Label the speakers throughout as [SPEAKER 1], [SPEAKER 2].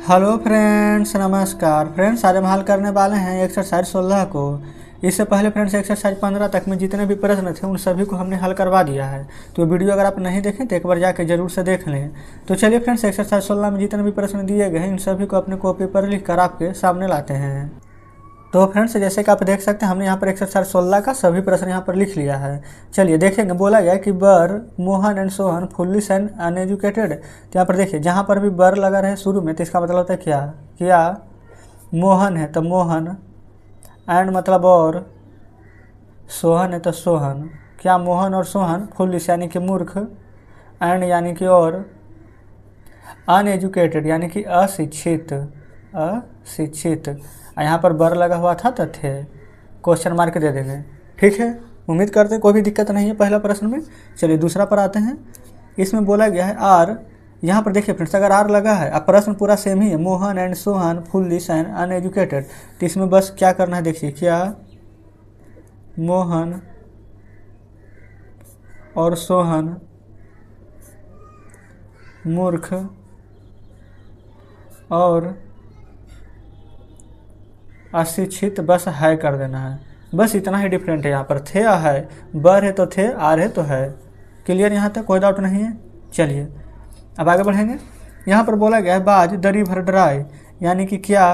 [SPEAKER 1] Hello friends, नमस्कार friends. आज हम हल करने वाले हैं एक्सरसाइज 16 को। इससे पहले फ्रेंड्स एक्सरसाइज 15 तक में जितने भी प्रश्न थे उन सभी को हमने हल करवा दिया है। तो वीडियो अगर आप नहीं देखें तो एक बार जाके जरूर से देख लें। तो चलिए फ्रेंड्स, एक्सरसाइज 16 में जितने भी प्रश्न दिए गए हैं इन सभी को अपने कॉपी पर लिख कर आपके सामने लाते हैं। तो फ्रेंड्स, जैसे कि आप देख सकते हैं हमने यहाँ पर एक्सरसाइज 16 का सभी प्रश्न यहाँ पर लिख लिया है। चलिए देखेंगे। बोला गया कि बर Mohan and Sohan foolish and uneducated. तो यहाँ पर देखिए, जहाँ पर भी बर लगा रहे शुरू में तो इसका मतलब होता है क्या क्या मोहन है तो मोहन, एंड मतलब और, सोहन है तो सोहन। क्या मोहन और सोहन फुलिश यानी कि मूर्ख, एंड यानी कि और, अनएजुकेटेड यानी कि अशिक्षित। यहाँ पर बर लगा हुआ था तो थे, क्वेश्चन मार्क दे देंगे। ठीक है, उम्मीद करते हैं कोई भी दिक्कत नहीं है पहला प्रश्न में। चलिए दूसरा पर आते हैं। इसमें बोला गया है आर। यहाँ पर देखिए फ्रेंड्स, अगर आर लगा है, अब प्रश्न पूरा सेम ही है, Mohan and Sohan foolish and uneducated. तो इसमें बस क्या करना है, देखिए, क्या मोहन और सोहन मूर्ख और अशिक्षित, बस है कर देना है। बस इतना ही डिफरेंट है। यहाँ पर थे है, बर है तो थे, आर है तो है। क्लियर यहाँ तक, कोई डाउट नहीं है। चलिए अब आगे बढ़ेंगे। यहाँ पर बोला गया है बाज दरी भर डराए, यानी कि क्या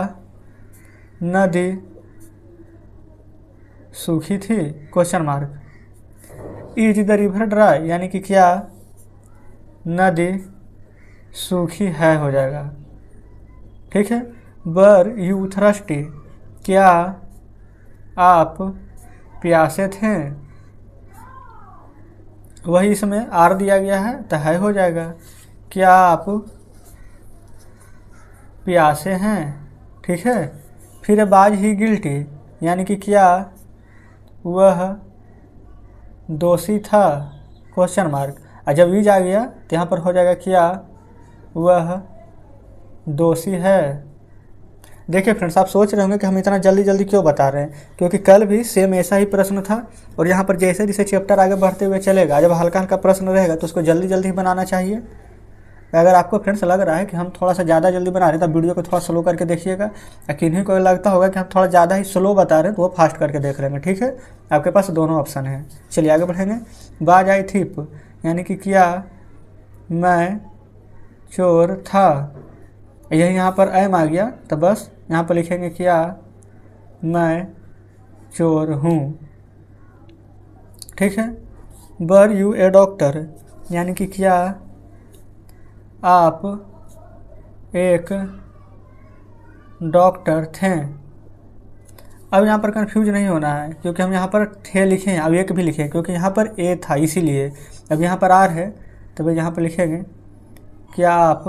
[SPEAKER 1] नदी सूखी थी, क्वेश्चन मार्क। इज दरी भर ड्राई यानी कि क्या नदी सूखी है, हो जाएगा। ठीक है। बर यू थ्रस्टी, क्या आप प्यासे थे, वही इसमें आर दिया गया है तो है हो जाएगा। क्या आप प्यासे हैं। ठीक है। फिर बाज ही गिल्टी, यानी कि क्या वह दोषी था, क्वेश्चन मार्क। और जब ईज आ गया तो यहाँ पर हो जाएगा क्या वह दोषी है। देखिए फ्रेंड्स, आप सोच रहे होंगे कि हम इतना जल्दी जल्दी क्यों बता रहे हैं, क्योंकि कल भी सेम ऐसा ही प्रश्न था। और यहाँ पर जैसे जैसे चैप्टर आगे बढ़ते हुए चलेगा, जब हल्का हल्का प्रश्न रहेगा तो उसको जल्दी जल्दी बनाना चाहिए। अगर आपको फ्रेंड्स लग रहा है कि हम थोड़ा सा ज़्यादा जल्दी बना रहे हैं तो वीडियो को थोड़ा स्लो करके देखिएगा। या किन्हीं को लगता होगा कि हम थोड़ा ज़्यादा ही स्लो बता रहे हैं तो वो फास्ट करके देख लेंगे। ठीक है, आपके पास दोनों ऑप्शन है। चलिए आगे बढ़ेंगे। बाज आई थीप, यानी कि क्या मैं चोर था। यही यहाँ पर एम आ गया तो बस यहाँ पर लिखेंगे क्या मैं चोर हूँ। ठीक है। बर यू ए डॉक्टर, यानी कि क्या आप एक डॉक्टर थे। अब यहाँ पर कंफ्यूज नहीं होना है, क्योंकि हम यहाँ पर थे लिखे हैं, अब एक भी लिखे क्योंकि यहाँ पर ए था इसीलिए। अब यहाँ पर आर है तो भाई यहाँ पर लिखेंगे क्या आप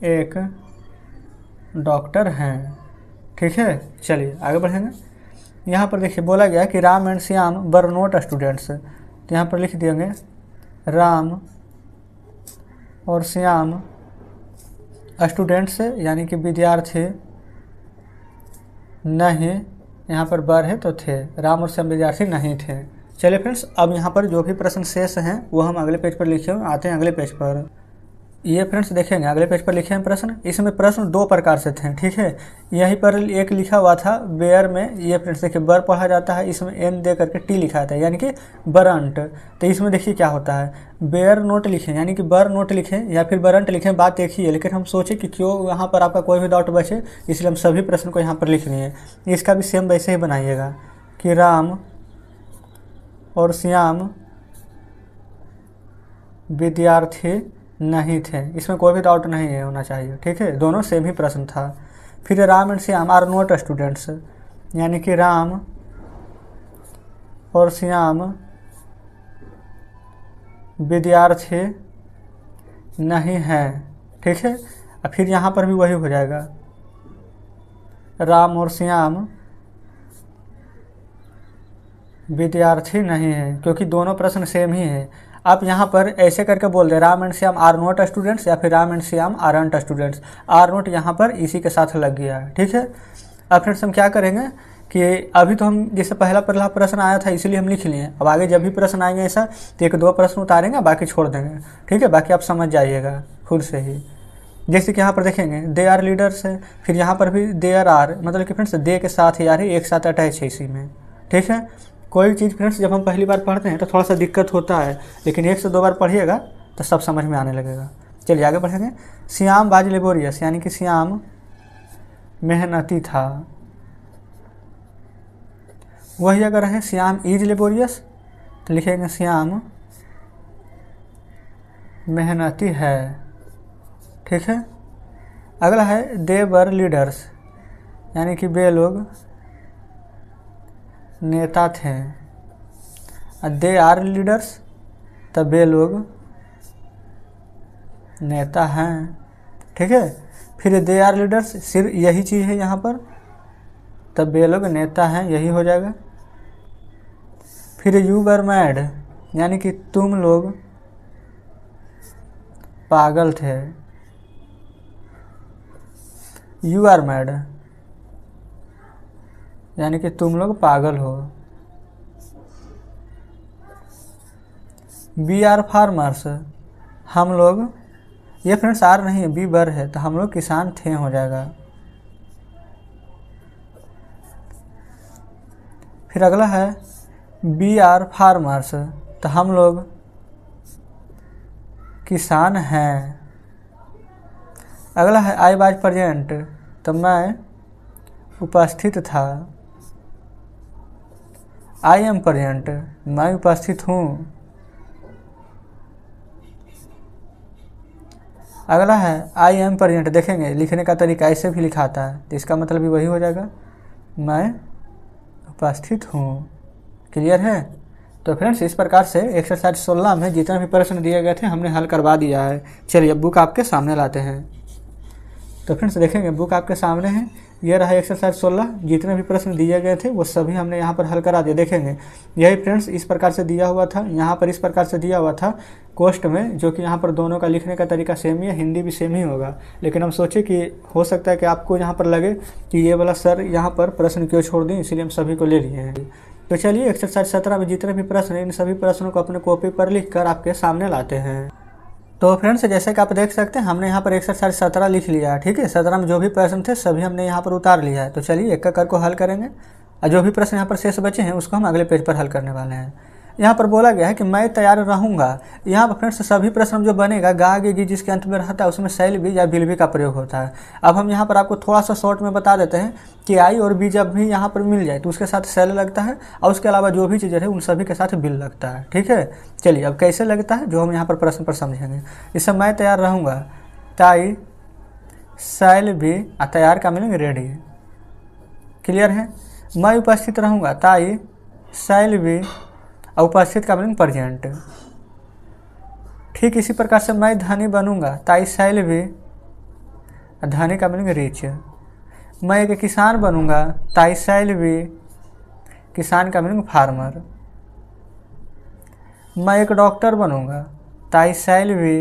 [SPEAKER 1] एक डॉक्टर हैं। ठीक है। चलिए आगे बढ़ेंगे। यहाँ पर देखिए बोला गया कि Ram and Shyam were not students. तो यहाँ पर लिख देंगे राम और श्याम स्टूडेंट्स यानी कि विद्यार्थी नहीं, यहाँ पर बर है तो थे, राम और श्याम विद्यार्थी नहीं थे। चलिए फ्रेंड्स, अब यहाँ पर जो भी प्रश्न शेष हैं वो हम अगले पेज पर लिखे हुए आते हैं। अगले पेज पर ये फ्रेंड्स देखेंगे, अगले पेज पर लिखे हैं प्रश्न। इसमें प्रश्न दो प्रकार से थे। ठीक है। यहीं पर एक लिखा हुआ था बेयर में, ये फ्रेंड्स देखिए बर पढ़ा जाता है, इसमें एन दे करके टी लिखा था यानी कि बरंट। तो इसमें देखिए क्या होता है, बेयर नोट लिखें यानी कि बर नोट लिखें या फिर बरंट लिखें, बात एक ही है। लेकिन हम सोचे कि क्यों यहाँ पर आपका कोई भी डाउट बचे, इसलिए हम सभी प्रश्न को यहाँ पर लिख लिए। इसका भी सेम वैसे ही बनाइएगा कि राम और श्याम विद्यार्थी नहीं थे, इसमें कोई भी डाउट नहीं है होना चाहिए। ठीक है, दोनों सेम ही प्रश्न था। फिर Ram and Shyam are not students, यानी कि राम और श्याम विद्यार्थी नहीं हैं। ठीक है। और फिर यहाँ पर भी वही हो जाएगा, राम और श्याम विद्यार्थी नहीं है, क्योंकि दोनों प्रश्न सेम ही है। आप यहाँ पर ऐसे करके बोल दे Ram and Shyam are not students या फिर Ram and Shyam aren't students. Are not यहाँ पर इसी के साथ लग गया है। ठीक है। अब फ्रेंड्स हम क्या करेंगे कि अभी तो हम जैसे पहला प्रश्न आया था इसीलिए हम लिख लिए। अब आगे जब भी प्रश्न आएंगे ऐसा तो एक दो प्रश्न उतारेंगे, बाकी छोड़ देंगे। ठीक है, बाकी आप समझ जाइएगा खुद से ही। जैसे कि यहाँ पर देखेंगे दे आर लीडर्स है, फिर यहाँ पर भी देयर आर, मतलब कि फ्रेंड्स दे के साथ ही आ रही एक साथ अटैच है इसी में। ठीक है, कोई चीज़ फ्रेंड्स जब हम पहली बार पढ़ते हैं तो थोड़ा सा दिक्कत होता है, लेकिन 1 से 2 बार पढ़िएगा तो सब समझ में आने लगेगा। चलिए आगे बढ़ेंगे। श्याम वाज लेबोरियस, यानी कि श्याम मेहनती था। वही अगर है श्याम इज लेबोरियस तो लिखेंगे श्याम मेहनती है। ठीक है, अगला है दे वर लीडर्स, यानी कि वे लोग नेता थे। दे आर लीडर्स तब वे लोग नेता हैं। ठीक है, फिर दे आर लीडर्स सिर्फ यही चीज़ है यहाँ पर, तब वे लोग नेता हैं, यही हो जाएगा। फिर यू वर मैड, यानी कि तुम लोग पागल थे। यू आर मैड, यानी कि तुम लोग पागल हो। बी आर फार्मर्स, हम लोग, ये फ्रेंड्स आर नहीं है बी वर है, तो हम लोग किसान थे हो जाएगा। फिर अगला है बी आर फार्मर्स, तो हम लोग किसान हैं। अगला है आई वाज प्रेजेंट, तो मैं उपस्थित था। आई एम प्रेजेंट, मैं उपस्थित हूँ। अगला है आई एम प्रेजेंट, देखेंगे लिखने का तरीका ऐसे भी लिखाता है, तो इसका मतलब भी वही हो जाएगा, मैं उपस्थित हूँ। क्लियर है? तो फ्रेंड्स इस प्रकार से एक्सरसाइज 16 में जितने भी प्रश्न दिए गए थे हमने हल करवा दिया है। चलिए अब बुक आपके सामने लाते हैं। तो फ्रेंड्स देखेंगे बुक आपके सामने है, ये रहा एक्सरसाइज 16, जितने भी प्रश्न दिए गए थे वो सभी हमने यहाँ पर हल करा दिए। देखेंगे यही फ्रेंड्स इस प्रकार से दिया हुआ था, यहाँ पर इस प्रकार से दिया हुआ था कोष्ट में, जो कि यहाँ पर दोनों का लिखने का तरीका सेम ही है, हिंदी भी सेम ही होगा। लेकिन हम सोचे कि हो सकता है कि आपको यहाँ पर लगे कि ये वाला सर यहाँ पर प्रश्न क्यों छोड़ दें, इसीलिए हम सभी को ले लिए हैं। तो चलिए एक्सरसाइज 17 में जितने भी प्रश्न हैं इन सभी प्रश्नों को अपने कॉपी पर लिख कर आपके सामने लाते हैं। तो फ्रेंड्स जैसे कि आप देख सकते हैं हमने यहाँ पर एक्सरसाइज 17 लिख लिया है। ठीक है, 17 में जो भी प्रश्न थे सभी हमने यहाँ पर उतार लिया है। तो चलिए एक कर को हल करेंगे, और जो भी प्रश्न यहाँ पर शेष बचे हैं उसको हम अगले पेज पर हल करने वाले हैं। यहाँ पर बोला गया है कि मैं तैयार रहूँगा। यहाँ पर फ्रेंड्स सभी प्रश्न जो बनेगा गा गे जिसके अंत में रहता है उसमें शैल भी या बिल भी का प्रयोग होता है। अब हम यहाँ पर आपको थोड़ा सा शॉर्ट में बता देते हैं कि आई और बी जब भी यहाँ पर मिल जाए तो उसके साथ शैल लगता है, और उसके अलावा जो भी चीज़ें हैं उन सभी के साथ बिल लगता है। ठीक है, चलिए अब कैसे लगता है जो हम यहाँ पर प्रश्न पर समझेंगे। इससे मैं तैयार रहूँगा, ताई शैल भी, तैयार का मीनिंग रेडी। क्लियर है? मैं उपस्थित रहूँगा, ताई शैल भी, उपस्थित का मीनिंग प्रेजेंट। ठीक इसी प्रकार से मैं धनी बनूंगा, ताई शैल भी, धनी का मीनिंग रिच। मैं एक किसान बनूंगा, ताई शैल भी, किसान का मीनिंग फार्मर। मैं एक डॉक्टर बनूंगा, ताई शैल भी,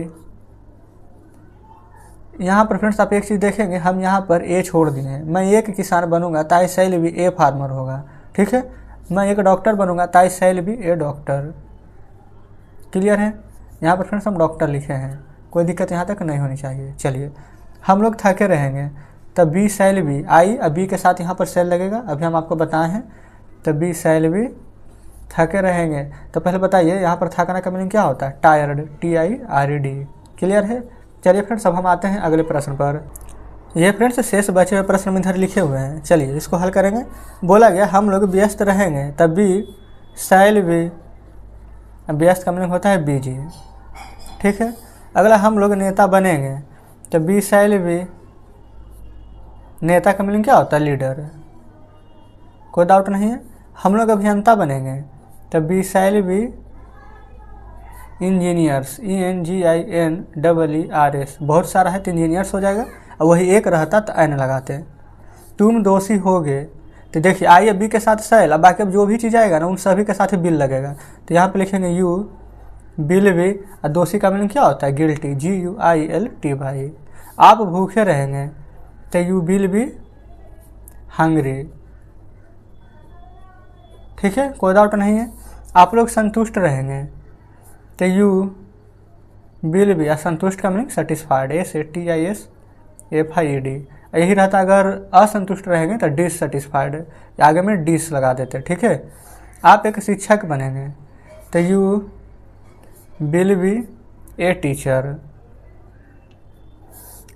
[SPEAKER 1] यहाँ पर फ्रेंड्स आप एक चीज़ देखेंगे हम यहाँ पर ए छोड़ दिए हैं। मैं एक किसान बनूंगा, ताई शैल भी ए फार्मर होगा। ठीक है, मैं एक डॉक्टर बनूंगा, ताई शैल भी ए डॉक्टर। क्लियर है? यहाँ पर फ्रेंड्स हम डॉक्टर लिखे हैं, कोई दिक्कत यहाँ तक नहीं होनी चाहिए। चलिए हम लोग थके रहेंगे, तब बी शैल भी, आई अब बी के साथ यहाँ पर शैल लगेगा, अभी हम आपको बताए हैं। तब बी शैल भी थके रहेंगे। तो पहले बताइए यहाँ पर थकना का मीनिंग क्या होता है? Tired, TIRED। क्लियर है? चलिए फ्रेंड्स अब हम आते हैं अगले प्रश्न पर। ये फ्रेंड्स शेष बचे हुए प्रश्न में इधर लिखे हुए हैं, चलिए इसको हल करेंगे। बोला गया हम लोग व्यस्त रहेंगे, तब भी शैल भी, व्यस्त का मीनिंग होता है बिजी। ठीक है, अगला हम लोग नेता बनेंगे, तब बी शैल भी, नेता का मीनिंग क्या होता है? लीडर। कोई डाउट नहीं है। हम लोग अभियंता बनेंगे, तब बी शैल भी इंजीनियर्स, ENGINEERS, बहुत सारा है तो इंजीनियर्स हो जाएगा, और वही एक रहता तो एन लगाते। तुम दोषी होगे, तो देखिए आई अब बी के साथ शैल, अब बाकी अब जो भी चीज़ आएगा ना उन सभी के साथ बिल लगेगा। तो यहाँ पे लिखेंगे यू बिल भी, और दोषी का मीनिंग क्या होता है? गिल्टी, GUILT भाई। आप भूखे रहेंगे, तो यू बिल भी हंग्री। ठीक है, कोई डाउट नहीं है। आप लोग संतुष्ट रहेंगे, तो यू बिल भी, असंतुष्ट का मीनिंग सेटिस्फाइड, SATISFIED। FIED। यही रहता, अगर असंतुष्ट रहेंगे तो डिससेटिस्फाइड, आगे में डिस लगा देते। ठीक है, आप एक शिक्षक बनेंगे तो you will be a teacher.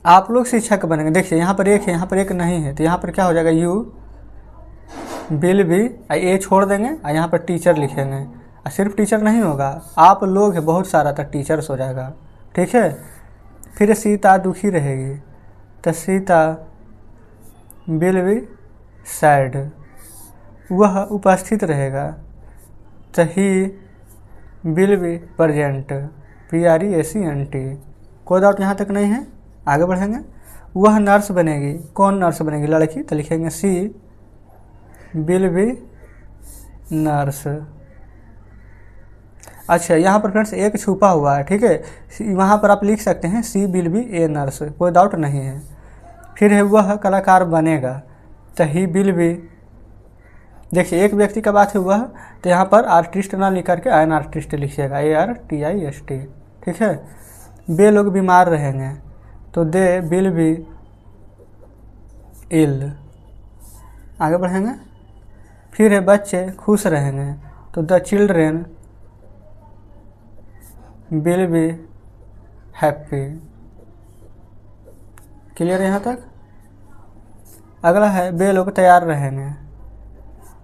[SPEAKER 1] आप लोग शिक्षक बनेंगे, देखिए यहाँ पर एक है, यहाँ पर एक नहीं है, तो यहाँ पर क्या हो जाएगा, यू विल बी, ए छोड़ देंगे और यहाँ पर टीचर लिखेंगे। और सिर्फ टीचर नहीं होगा, आप लोग है बहुत सारा, तो टीचर्स हो जाएगा। ठीक है, फिर सीता दुखी रहेगी तो सीता विल बी सैड। वह उपस्थित रहेगा तो he will be present, PRESENT। कोई डाउट यहाँ तक नहीं है, आगे बढ़ेंगे। वह नर्स बनेगी, कौन नर्स बनेगी, लड़की, तो लिखेंगे सी विल बी नर्स। अच्छा, यहाँ पर फ्रेंड्स एक छुपा हुआ है। ठीक है, वहाँ पर आप लिख सकते हैं सी विल बी ए नर्स, कोई डाउट नहीं है। फिर है वह कलाकार बनेगा तो ही विल बी, देखिए एक व्यक्ति का बात है वह, तो यहाँ पर आर्टिस्ट ना लिख करके एन आर्टिस्ट लिखिएगा, ARTIST। ठीक है, वे लोग बीमार रहेंगे तो दे विल बी इल। आगे बढ़ेंगे। फिर है बच्चे खुश रहेंगे तो the children will be happy. Clear यहाँ तक। अगला है वे लोग तैयार रहेंगे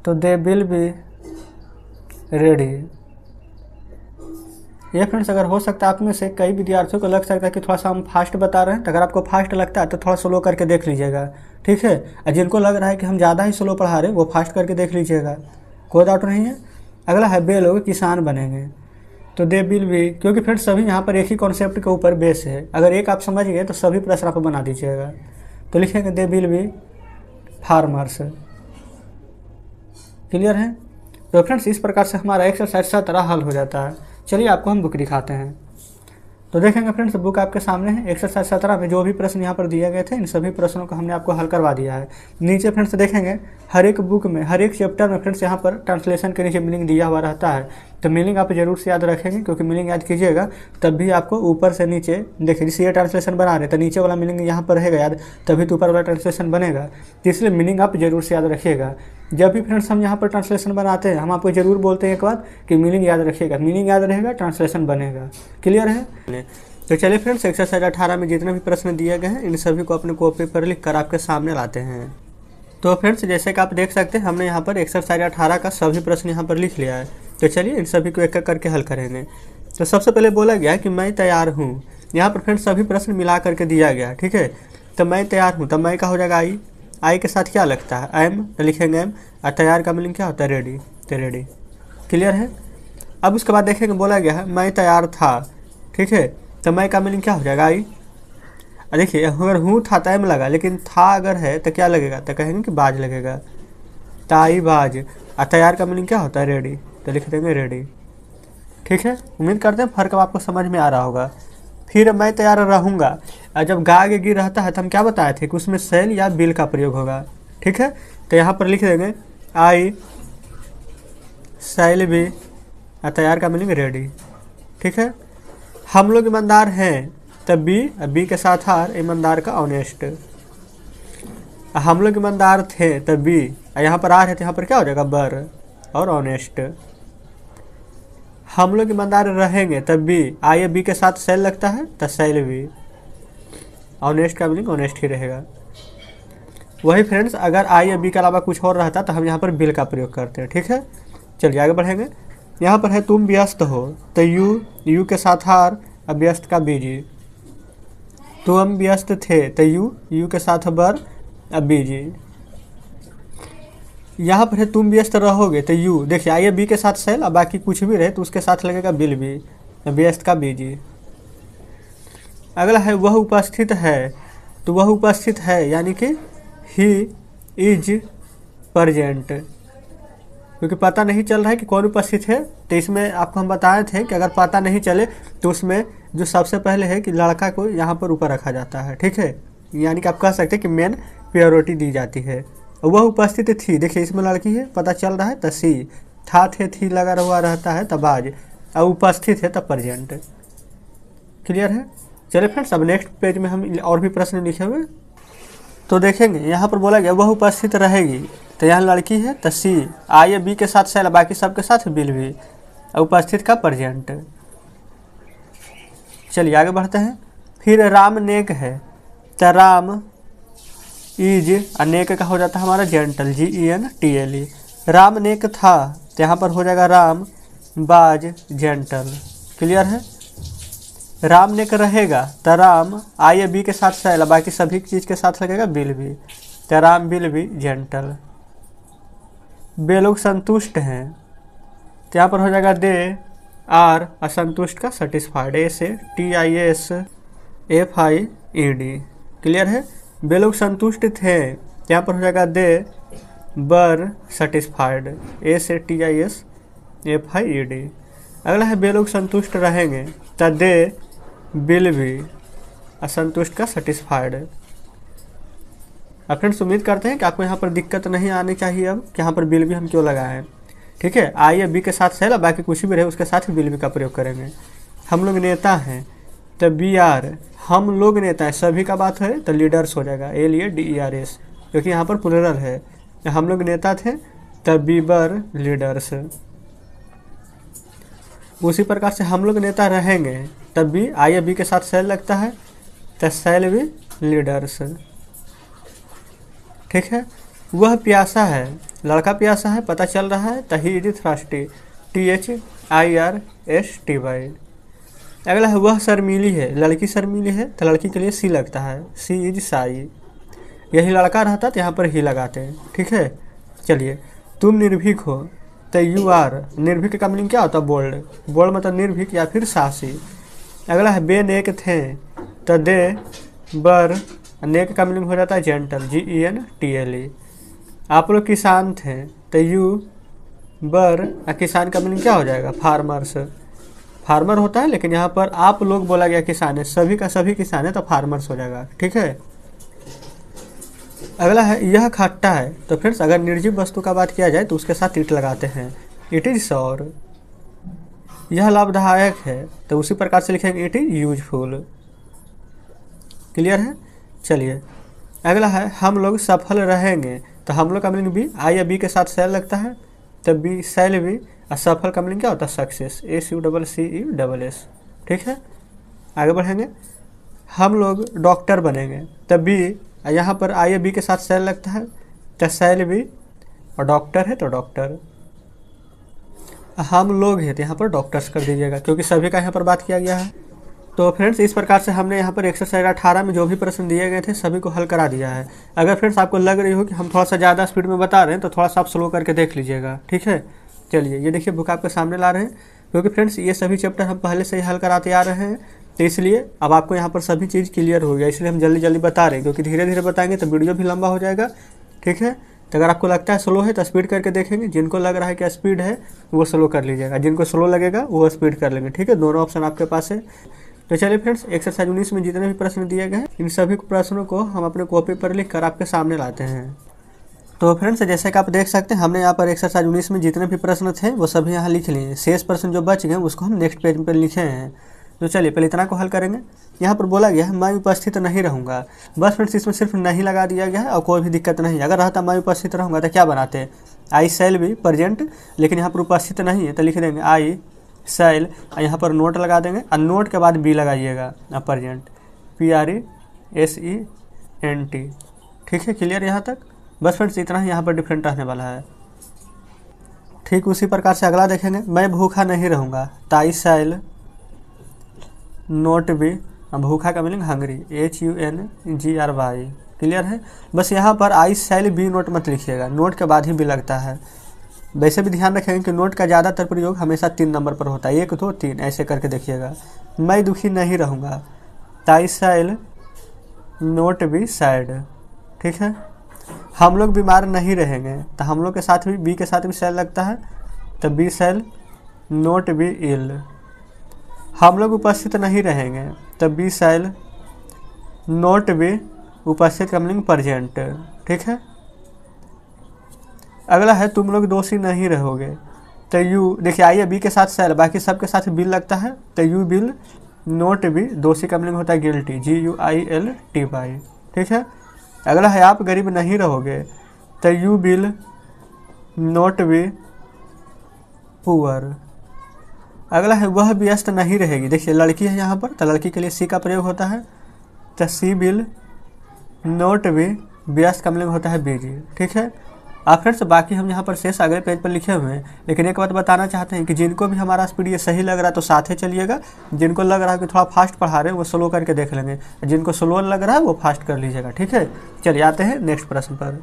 [SPEAKER 1] तो दे विल बी रेडी। ये फ्रेंड्स अगर हो सकता है आप में से कई विद्यार्थियों को लग सकता है कि थोड़ा सा हम फास्ट बता रहे हैं, तो अगर आपको फास्ट लगता है तो थोड़ा स्लो करके देख लीजिएगा। ठीक है, और जिनको लग रहा है कि हम ज़्यादा ही स्लो पढ़ा रहे हैं वो फास्ट करके देख लीजिएगा, कोई डाउट नहीं है। अगला है वे लोग किसान बनेंगे तो दे विल बी, क्योंकि फ्रेंड्स सभी यहाँ पर एक ही कॉन्सेप्ट के ऊपर बेस है, अगर एक आप समझ गए तो सभी प्रश्न आप बना दीजिएगा। तो लिखेंगे they will be farmers. Clear है। तो फ्रेंड्स इस प्रकार से हमारा एक्सरसाइज 17 हल हो जाता है। चलिए आपको हम बुक दिखाते हैं। तो देखेंगे फ्रेंड्स बुक आपके सामने है। एक्सरसाइज 17 में जो भी प्रश्न यहाँ पर दिए गए थे इन सभी प्रश्नों को हमने आपको हल करवा दिया है। नीचे फ्रेंड्स देखेंगे हर एक बुक में, हर एक चैप्टर में फ्रेंड्स यहाँ पर ट्रांसलेशन के नीचे मीनिंग दिया हुआ रहता है। तो मीनिंग आप जरूर से याद रखेंगे, क्योंकि मीनिंग याद कीजिएगा तब भी आपको ऊपर से नीचे, देखिए जैसे ये ट्रांसलेशन बना रहे तो नीचे वाला मीनिंग यहाँ पर रहेगा याद, तभी तो ऊपर वाला ट्रांसलेशन बनेगा। तो इसलिए मीनिंग आप जरूर से याद रखिएगा। जब भी फ्रेंड्स हम यहाँ पर ट्रांसलेशन बनाते हैं हम आपको जरूर बोलते हैं एक बात कि मीनिंग याद रखिएगा, मीनिंग याद रहेगा ट्रांसलेशन बनेगा। क्लियर है। तो चलिए फ्रेंड्स एक्सरसाइज 18 में जितने भी प्रश्न दिए गए हैं इन सभी को अपने कॉपी पर लिख कर आपके सामने लाते हैं। तो फ्रेंड्स जैसे कि आप देख सकते हैं हमने यहाँ पर एक्सरसाइज 18 का सभी प्रश्न यहाँ पर लिख लिया है। तो चलिए इन सभी को एक एक करके हल करेंगे। तो सबसे पहले बोला गया कि मैं तैयार हूँ। यहाँ पर फ्रेंड्स सभी प्रश्न मिला करके दिया गया। ठीक है, तो मैं तैयार हूँ, तब मैं का हो जाएगा आई के साथ क्या लगता है एम, तो लिखेंगे एम। और तैयार का मीनिंग क्या होता है रेडी, तो रेडी। क्लियर है। अब उसके बाद देखेंगे बोला गया है मैं तैयार था। ठीक है, तो मैं का मीनिंग क्या हो जाएगा आई। देखिए अगर हूँ था तो एम लगा, लेकिन था अगर है तो क्या लगेगा, तो कहेंगे कि बाज लगेगा, ताई बाज। और तैयार का मीनिंग क्या होता है रेडी, तो लिख देंगे रेडी। ठीक है, उम्मीद करते हैं फर्क आपको समझ में आ रहा होगा। फिर मैं तैयार रहूँगा, और जब गा आगे गिर रहता है तो हम क्या बताए थे कि उसमें सेल या बिल का प्रयोग होगा। ठीक है, तो यहाँ पर लिख देंगे आई सेल बी, और तैयार का मीनिंग रेडी। ठीक है, हम लोग ईमानदार हैं तब बी के साथ आर, ईमानदार का ऑनेस्ट। हम लोग ईमानदार थे तब बी, यहाँ पर आर है तो यहाँ पर क्या हो जाएगा बर, और ऑनेस्ट। हम लोग ईमानदार रहेंगे तब बी, आई बी के साथ सेल लगता है तो सेल बी, ऑनेस्ट का मीनिंग ऑनेस्ट ही रहेगा। वही फ्रेंड्स अगर आई या बी के अलावा कुछ और रहता तो हम यहाँ पर बिल का प्रयोग करते हैं। ठीक है, चलिए आगे बढ़ेंगे। यहाँ पर है तुम व्यस्त हो तो यू के साथ आर, अब व्यस्त का बीजी। तुम व्यस्त थे तो यू के साथ बर, अब बीजी। यहाँ पर है तुम व्यस्त रहोगे तो यू, देखिए आइए बी के साथ सेल, अब बाकी कुछ भी रहे तो उसके साथ लगेगा बिल बी, व्यस्त का बीजी। अगला है वह उपस्थित है, तो वह उपस्थित है यानी कि ही इज प्रेजेंट, क्योंकि पता नहीं चल रहा है कि कौन उपस्थित है। तो इसमें आपको हम बताए थे कि अगर पता नहीं चले तो उसमें जो सबसे पहले है कि लड़का को यहाँ पर ऊपर रखा जाता है। ठीक है, यानी कि आप कह सकते हैं कि मेन प्रायोरिटी दी जाती है। वह उपस्थित थी, देखिए इसमें लड़की है पता चल रहा है तो सी, था थे थी लगा हुआ रहता है तब आज, और उपस्थित है तब प्रेजेंट। क्लियर है। चलिए फ्रेंड्स अब नेक्स्ट पेज में हम और भी प्रश्न लिखे हुए तो देखेंगे यहाँ पर बोला गया वह उपस्थित रहेगी, तो यहाँ लड़की है तो सी, आई या बी के साथ शैल, बाकी सबके साथ विल भी, उपस्थित का प्रेजेंट। चलिए आगे बढ़ते हैं। फिर राम नेक है, तो राम इज, अनेक का हो जाता है हमारा जेंटल, GENTLE। राम नेक था, तो यहाँ पर हो जाएगा राम बाज जेंटल। क्लियर है। राम नेक रहेगा, तो राम आई या बी के साथ शैल, बाकी सभी चीज़ के साथ लगेगा विल भी, तो राम विल भी जेंटल। वे लोग संतुष्ट हैं, तो यहाँ पर हो जाएगा दे आर असंतुष्ट का सेटिस्फाइड, SATISFIED। क्लियर है। वे लोग संतुष्ट थे, तो यहाँ पर हो जाएगा दे बर सेटिस्फाइड, SATISFIED। अगला है वे लोग संतुष्ट रहेंगे, तो दे विल भी असंतुष्ट का सेटिस्फाइड। अब फ्रेंड्स उम्मीद करते हैं कि आपको यहाँ पर दिक्कत नहीं आनी चाहिए अब कि यहाँ पर विल भी हम क्यों लगाए हैं। ठीक है। आई या बी के साथ शैल, बाकी कुछ भी रहे उसके साथ विल भी का प्रयोग करेंगे। हम लोग नेता हैं, तो BR, हम लोग नेता है, सभी का बात है तो लीडर्स हो जाएगा, LEADERS, क्योंकि यहाँ पर प्लूरल है। हम लोग नेता थे तो बीबर लीडर्स। उसी प्रकार से हम लोग नेता रहेंगे, तब भी आई या बी के साथ शैल लगता है तो शैल भी लीडर्स। ठीक है। वह प्यासा है, लड़का प्यासा है, पता चल रहा है, तो ही इज थ्रस्टी, THIRSTY। अगला है वह शर्मीली है, लड़की शर्मीली है, तो लड़की के लिए सी लगता है, सी इज शाई। यही लड़का रहता तो यहाँ पर ही लगाते हैं। ठीक है। चलिए, तुम निर्भीक हो, तो यू आर, निर्भीक का मीनिंग क्या होता है, बोल्ड, बोल्ड मतलब निर्भीक या फिर साहसी। अगला है बे नेक थे, तो दे बर, नेक का मीनिंग हो जाता है जेंटल, GENTLE। आप लोग किसान थे, तो यू बर, किसान का मीनिंग क्या हो जाएगा, फार्मर्स। फार्मर होता है, लेकिन यहाँ पर आप लोग बोला गया किसान है, सभी का सभी किसान है, तो फार्मर्स हो जाएगा। ठीक है। अगला है यह खट्टा है, तो फ्रेंड्स अगर निर्जीव वस्तु का बात किया जाए तो उसके साथ इट लगाते हैं, इट इज सौर। यह लाभदायक है, तो उसी प्रकार से लिखेंगे इट इज यूजफुल। क्लियर है। चलिए अगला है हम लोग सफल रहेंगे, तो हम लोग का मीनिंग भी आई या बी के साथ शैल लगता है, तब बी शैल भी, और सफल का मीनिंग क्या होता है, सक्सेस, SUCCESS। ठीक है। आगे बढ़ेंगे। हम लोग डॉक्टर बनेंगे, तब बी, यहाँ पर आई या बी के साथ शैल लगता है, तो शैल भी, और डॉक्टर है तो डॉक्टर। हम लोग हैं तो यहाँ पर डॉक्टर्स कर दीजिएगा, क्योंकि सभी का यहाँ पर बात किया गया है। तो फ्रेंड्स इस प्रकार से हमने यहाँ पर एक्सरसाइज 18 में जो भी प्रश्न दिए गए थे सभी को हल करा दिया है। अगर फ्रेंड्स आपको लग रही हो कि हम थोड़ा सा ज़्यादा स्पीड में बता रहे हैं, तो थोड़ा सा आप स्लो करके देख लीजिएगा। ठीक है। चलिए ये देखिए बुक आपके सामने ला रहे हैं, क्योंकि फ्रेंड्स ये सभी चैप्टर हम पहले से ही हल कराते आ रहे हैं, तो इसलिए अब आपको यहाँ पर सभी चीज़ क्लियर हो गया, इसलिए हम जल्दी जल्दी बता रहे हैं, क्योंकि धीरे धीरे बताएंगे तो वीडियो भी लंबा हो जाएगा। ठीक है। तो अगर आपको लगता है स्लो है तो स्पीड करके देखेंगे, जिनको लग रहा है कि स्पीड है वो स्लो कर लीजिएगा, जिनको स्लो लगेगा वो स्पीड कर लेंगे। ठीक है। दोनों ऑप्शन आपके पास है। तो चलिए फ्रेंड्स एक्सरसाइज 19 में जितने भी प्रश्न दिए गए हैं इन सभी प्रश्नों को हम अपने कॉपी पर लिख कर आपके सामने लाते हैं। तो फ्रेंड्स जैसे कि आप देख सकते हैं हमने यहाँ पर एक्सरसाइज 19 में जितने भी प्रश्न थे वो सभी यहाँ लिख लिए। शेष प्रश्न जो बच गए उसको हम नेक्स्ट पेज पर लिखे हैं। तो चलिए पहले इतना को हल करेंगे। यहाँ पर बोला गया है मैं उपस्थित नहीं रहूँगा, बस फ्रेंड्स इसमें सिर्फ नहीं लगा दिया गया है और कोई भी दिक्कत नहीं। अगर रहता मैं उपस्थित रहूँगा तो क्या बनाते, आई शैल बी प्रेजेंट, लेकिन यहाँ पर उपस्थित नहीं है तो लिख देंगे आई शैल, यहाँ पर नोट लगा देंगे और नोट के बाद बी लगाइएगा, प्रेजेंट PRESENT। ठीक है। क्लियर यहाँ तक। बस फ्रेंड्स इतना ही यहाँ पर डिफरेंट रहने वाला है। ठीक उसी प्रकार से अगला देखेंगे, मैं भूखा नहीं रहूँगा, ताई शैल नोट बी, भूखा का मीनिंग हंगरी, HUNGRY। क्लियर है। बस यहाँ पर आई शैल बी नोट मत लिखिएगा, नोट के बाद ही बी लगता है। वैसे भी ध्यान रखेंगे कि नोट का ज़्यादातर प्रयोग हमेशा 3 नंबर पर होता है, 1 2 3 ऐसे करके देखिएगा। मैं दुखी नहीं रहूँगा, ताई शैल नोट बी सैड। ठीक है। हम लोग बीमार नहीं रहेंगे, तो हम लोग के साथ भी बी के साथ भी शैल लगता है, तो be shall not be ill. हम लोग उपस्थित नहीं रहेंगे, तो बी शैल नोट बी उपस्थित का मीनिंग प्रेजेंट। ठीक है। अगला है तुम लोग दोषी नहीं रहोगे, तो यू, देखिए आई या बी के साथ शैल, बाकी सबके साथ बिल लगता है, तो यू बिल नोट बी, दोषी का मीनिंग होता है गिल्टी, GUILTY। ठीक है। अगला है आप गरीब नहीं रहोगे, तो you will not be poor. अगला है वह व्यस्त नहीं रहेगी, देखिए लड़की है यहाँ पर, तो लड़की के लिए सी का प्रयोग होता है, तो सी विल नॉट बी, व्यस्त का मतलब होता है बिजी। ठीक है। आप फ्रेंड्स बाकी हम यहाँ पर शेष अगले पेज पर लिखे हुए हैं, लेकिन एक बात बताना चाहते हैं कि जिनको भी हमारा स्पीड ये सही लग रहा है तो साथ ही चलिएगा, जिनको लग रहा है कि थोड़ा फास्ट पढ़ा रहे हैं वो स्लो करके देख लेंगे, जिनको स्लो लग रहा है वो फास्ट कर लीजिएगा। ठीक है। चलिए आते हैं नेक्स्ट प्रश्न पर।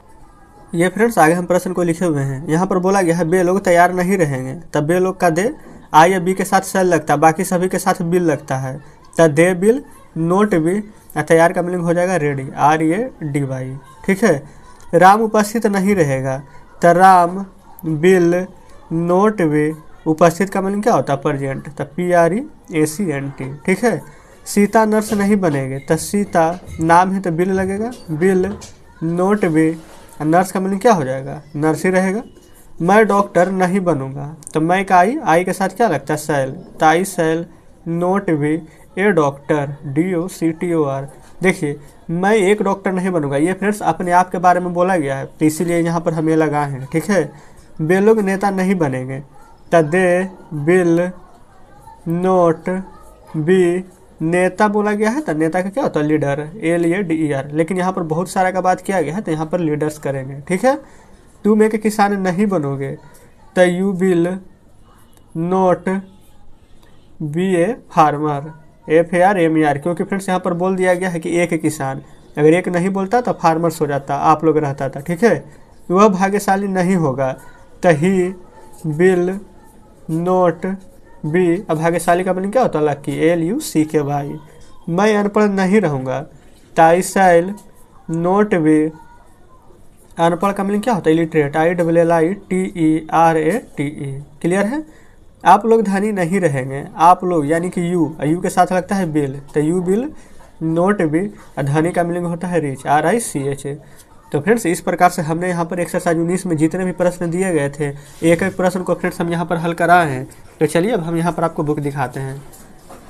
[SPEAKER 1] ये फ्रेंड्स आगे हम प्रश्न को लिखे हुए हैं, यहाँ पर बोला गया है बे लोग तैयार नहीं रहेंगे, तब बे लोग का दे आई या बी के साथ सेल लगता है, बाकी सभी के साथ बिल लगता है, तो दे बिल नोट बी, तैयार का मीनिंग हो जाएगा रेडी, RADY। ठीक है। राम उपस्थित नहीं रहेगा, तो राम बिल नोट बी, उपस्थित का मीनिंग क्या होता है प्रेजेंट, तो PREACNT। ठीक है। सीता नर्स नहीं बनेंगे, तो सीता नाम है तो बिल लगेगा, बिल नोट बी, नर्स का मीनिंग क्या हो जाएगा नर्स ही रहेगा। मैं डॉक्टर नहीं बनूंगा, तो मैं का आई के साथ क्या लगता है सेल, तो आई cell note be A doctor, DOCTOR। देखिए मैं एक डॉक्टर नहीं बनूंगा, ये फ्रेंड्स अपने आप के बारे में बोला गया है, तो इसीलिए यहाँ पर हम ये लगाए हैं। ठीक है। वे लोग नेता नहीं बनेंगे, तो दे बिल नोट बी, नेता बोला गया है तो नेता का क्या होता है लीडर, LADER, लेकिन यहाँ पर बहुत सारा का बात किया गया है तो यहाँ पर लीडर्स करेंगे। ठीक है। तुम एक किसान नहीं बनोगे, तो you will not be a farmer, FARMER, क्योंकि फ्रेंड्स यहाँ पर बोल दिया गया है कि एक किसान, अगर एक नहीं बोलता तो फार्मर्स हो जाता, आप लोग रहता था। ठीक है। वह भाग्यशाली नहीं होगा, तो ही विल नोट बी, अब भाग्यशाली का मीनिंग क्या होता है लकी, LUCKY। मैं अनपढ़ नहीं रहूँगा, तो आई शैल नोट बी, अनपढ़ का मीनिंग क्या होता है इलिटरेट, ILLITERATE। क्लियर है। आप लोग धनी नहीं रहेंगे, आप लोग यानी कि यू के साथ लगता है बिल, तो यू बिल नोट बी, धनी का मीनिंग होता है रिच, RICH। तो फ्रेंड्स इस प्रकार से हमने यहाँ पर एक्सरसाइज 19 में जितने भी प्रश्न दिए गए थे, एक एक प्रश्न को फ्रेंड्स हम यहाँ पर हल कराए हैं। तो चलिए अब हम यहाँ पर आपको बुक दिखाते हैं।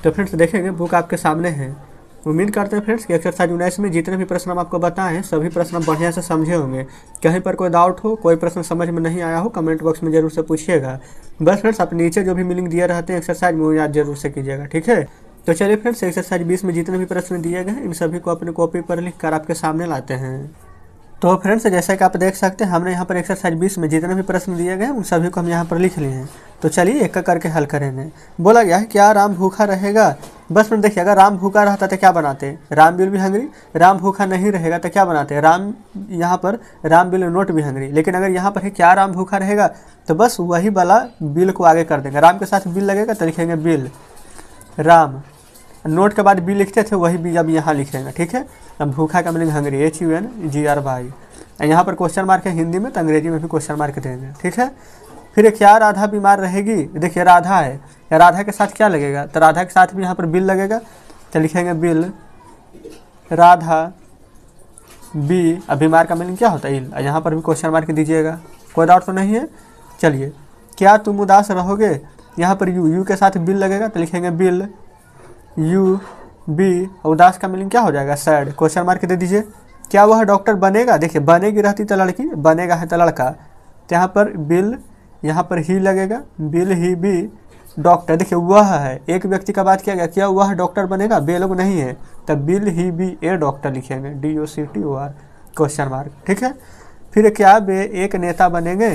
[SPEAKER 1] तो फ्रेंड्स देखेंगे बुक आपके सामने है। उम्मीद करते हैं फ्रेंड्स कि एक्सरसाइज 19 में जितने भी प्रश्न हम आपको बताए हैं सभी प्रश्न आप बढ़िया से समझे होंगे। कहीं पर कोई डाउट हो, कोई प्रश्न समझ में नहीं आया हो, कमेंट बॉक्स में जरूर से पूछिएगा। बस फ्रेंड्स आप नीचे जो भी मीनिंग दिए रहते हैं एक्सरसाइज में वो याद जरूर से कीजिएगा। ठीक है। तो चलिए फ्रेंड्स एक्सरसाइज 20 में जितने भी प्रश्न दिए गए हैं इन सभी को अपने कॉपी पर लिख कर आपके सामने लाते हैं। तो फ्रेंड्स जैसा कि आप देख सकते हैं हमने यहाँ पर एक्सरसाइज 20 में जितने भी प्रश्न दिए गए हैं उन सभी को हम यहाँ पर लिख लिए हैं। तो चलिए एक एक करके हल करेंगे। बोला गया है क्या राम भूखा रहेगा, बस फ्रेंड देखिए अगर राम भूखा रहता तो क्या बनाते, Ram will be hungry. Ram भूखा नहीं रहेगा तो क्या बनाते, राम, यहाँ पर Ram will not be hungry. लेकिन अगर यहाँ पर है क्या राम भूखा रहेगा तो बस वही वाला बिल को आगे कर देंगे, राम के साथ बिल लगेगा तो लिखेंगे बिल राम, नोट के बाद बी लिखते थे वही बी अब यहाँ लिखेंगे। ठीक है। अब भूखा का मीनिंग हंग्री, HUNGRY। यहाँ पर क्वेश्चन मार्क है हिंदी में, तो अंग्रेजी में भी क्वेश्चन मार्क देंगे। ठीक है। फिर क्या राधा बीमार रहेगी, देखिए राधा है, या राधा के साथ क्या लगेगा, तो राधा के साथ भी यहाँ पर बिल लगेगा, तो लिखेंगे बिल राधा बी। अब बीमार का मीनिंग क्या होता है इल, यहाँ पर भी क्वेश्चन मार्क दीजिएगा। कोई डाउट तो नहीं है। चलिए क्या तुम उदास रहोगे, यहाँ पर यू के साथ बिल लगेगा, तो लिखेंगे बिल यू बी। उदास का मीनिंग क्या हो जाएगा सैड, क्वेश्चन मार्क दे दीजिए। क्या वह डॉक्टर बनेगा, देखिए बनेगी रहती तो लड़की, बनेगा है तो लड़का, तो यहाँ पर बिल, यहाँ पर ही लगेगा, बिल ही बी डॉक्टर। देखिए वह है, एक व्यक्ति का बात किया गया, क्या वह डॉक्टर बनेगा, बे लोग नहीं है, तब बिल ही बी ए डॉक्टर लिखेंगे, DOCTOR क्वेश्चन मार्क। ठीक है। फिर क्या बे एक नेता बनेंगे,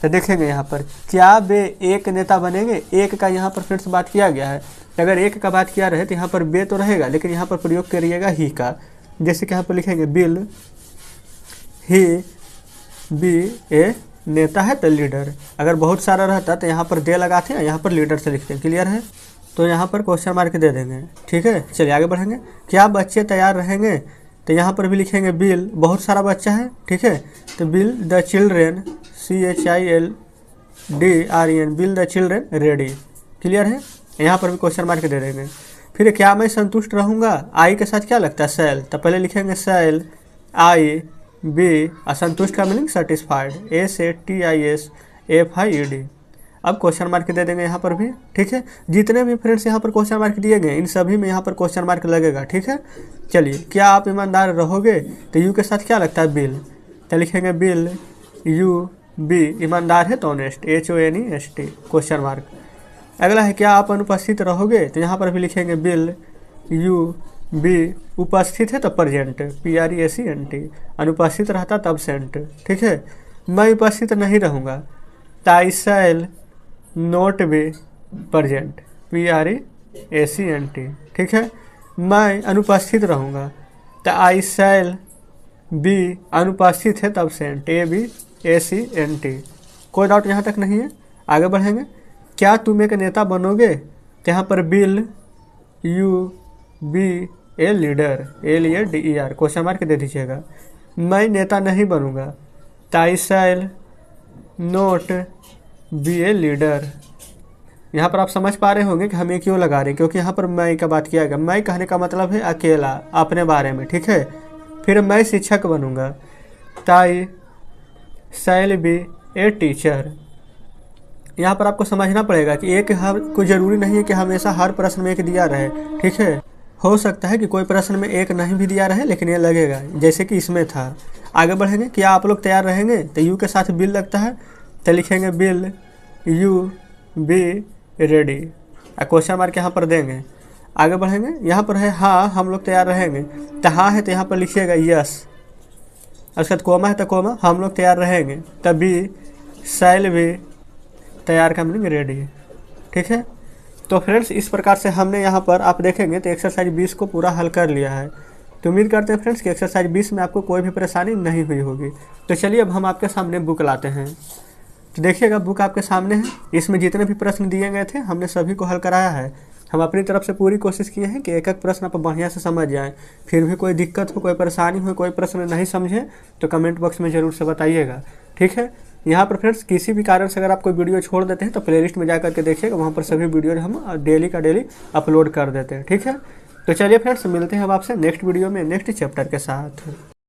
[SPEAKER 1] तो देखेंगे यहाँ पर क्या बे एक नेता बनेंगे, एक का यहाँ पर फ्रेंड्स बात किया गया है, अगर एक का बात किया रहे तो यहाँ पर बे तो रहेगा, लेकिन यहाँ पर प्रयोग करिएगा ही का, जैसे कि यहाँ पर लिखेंगे बिल ही बी ए नेता है तो लीडर। अगर बहुत सारा रहता तो यहाँ पर दे लगाते हैं, यहाँ पर लीडर से लिखते हैं। क्लियर है। तो यहाँ पर क्वेश्चन मार्क दे देंगे। ठीक है। चलिए आगे बढ़ेंगे। क्या बच्चे तैयार रहेंगे, तो यहाँ पर भी लिखेंगे बिल, बहुत सारा बच्चा है। ठीक है। तो bill the children, CHILDREN, bill the children ready. Clear है। यहाँ पर भी क्वेश्चन मार्क दे देंगे। फिर क्या मैं संतुष्ट रहूँगा, आई के साथ क्या लगता है सेल, तो पहले लिखेंगे सेल IB। असंतुष्ट का मीनिंग सेटिस्फाइड, SATISFIED। अब क्वेश्चन मार्क दे देंगे यहाँ पर भी, ठीक है। जितने भी फ्रेंड्स यहाँ पर क्वेश्चन मार्क दिए गए इन सभी में यहाँ पर क्वेश्चन मार्क लगेगा, ठीक है। चलिए, क्या आप ईमानदार रहोगे, तो यू के साथ क्या लगता है, बिल, तो लिखेंगे बिल यू बी, ईमानदार है तो ऑनेस्ट, HONEST क्वेश्चन मार्क। अगला है, क्या आप अनुपस्थित रहोगे, तो यहाँ पर भी लिखेंगे बिल यू बी, उपस्थित है तो प्रेजेंट, PRESENT, अनुपस्थित रहता तब सेंट, ठीक है। मैं उपस्थित नहीं रहूँगा, तो I shall not be present, PRESENT, ठीक है। मैं अनुपस्थित रहूँगा, तो आई शैल बी, अनुपस्थित है तब सेंट, ABSENT। कोई डाउट यहाँ तक नहीं है, आगे बढ़ेंगे। क्या तुम एक नेता बनोगे, तो यहाँ पर will you be a leader, LEADER question mark दे दीजिएगा। मैं नेता नहीं बनूंगा, तो I shall not be a leader. यहाँ पर आप समझ पा रहे होंगे कि हम ये क्यों लगा रहे हैं, क्योंकि यहाँ पर मैं का बात किया गया। मैं कहने का मतलब है अकेला, अपने बारे में, ठीक है। फिर मैं शिक्षक बनूंगा, तो I shall be a teacher. यहाँ पर आपको समझना पड़ेगा कि एक हर कोई ज़रूरी नहीं है कि हमेशा हर प्रश्न में एक दिया रहे, ठीक है। हो सकता है कि कोई प्रश्न में एक नहीं भी दिया रहे, लेकिन ये लगेगा, जैसे कि इसमें था। आगे बढ़ेंगे, क्या आप लोग तैयार रहेंगे, तो यू के साथ बिल लगता है, तो लिखेंगे bill you be ready, question mark यहाँ पर देंगे। आगे बढ़ेंगे, यहाँ पर है हाँ हम लोग तैयार रहेंगे, तो हाँ है तो यहाँ पर लिखिएगा यस, उसके बाद कोमा है तो कोमा, हम लोग तैयार रहेंगे, तभी शैल भी, तैयार का मीनिंग रेडी, ठीक है। तो फ्रेंड्स, इस प्रकार से हमने यहाँ पर आप देखेंगे तो एक्सरसाइज 20 को पूरा हल कर लिया है। तो उम्मीद करते हैं फ्रेंड्स कि एक्सरसाइज 20 में आपको कोई भी परेशानी नहीं हुई होगी। तो चलिए अब हम आपके सामने बुक लाते हैं। तो देखिएगा, बुक आपके सामने है, इसमें जितने भी प्रश्न दिए गए थे हमने सभी को हल कराया है। हम अपनी तरफ से पूरी कोशिश किए हैं कि एक एक प्रश्न आप बढ़िया से समझ जाएँ। फिर भी कोई दिक्कत हो, कोई परेशानी हो, कोई प्रश्न नहीं समझे तो कमेंट बॉक्स में ज़रूर से बताइएगा, ठीक है। यहाँ पर फ्रेंड्स किसी भी कारण से अगर आप कोई वीडियो छोड़ देते हैं तो प्लेलिस्ट में जा करके देखिएगा, वहाँ पर सभी वीडियो हम डेली का डेली अपलोड कर देते हैं, ठीक है। तो चलिए फ्रेंड्स, मिलते हैं अब आपसे नेक्स्ट वीडियो में नेक्स्ट चैप्टर के साथ।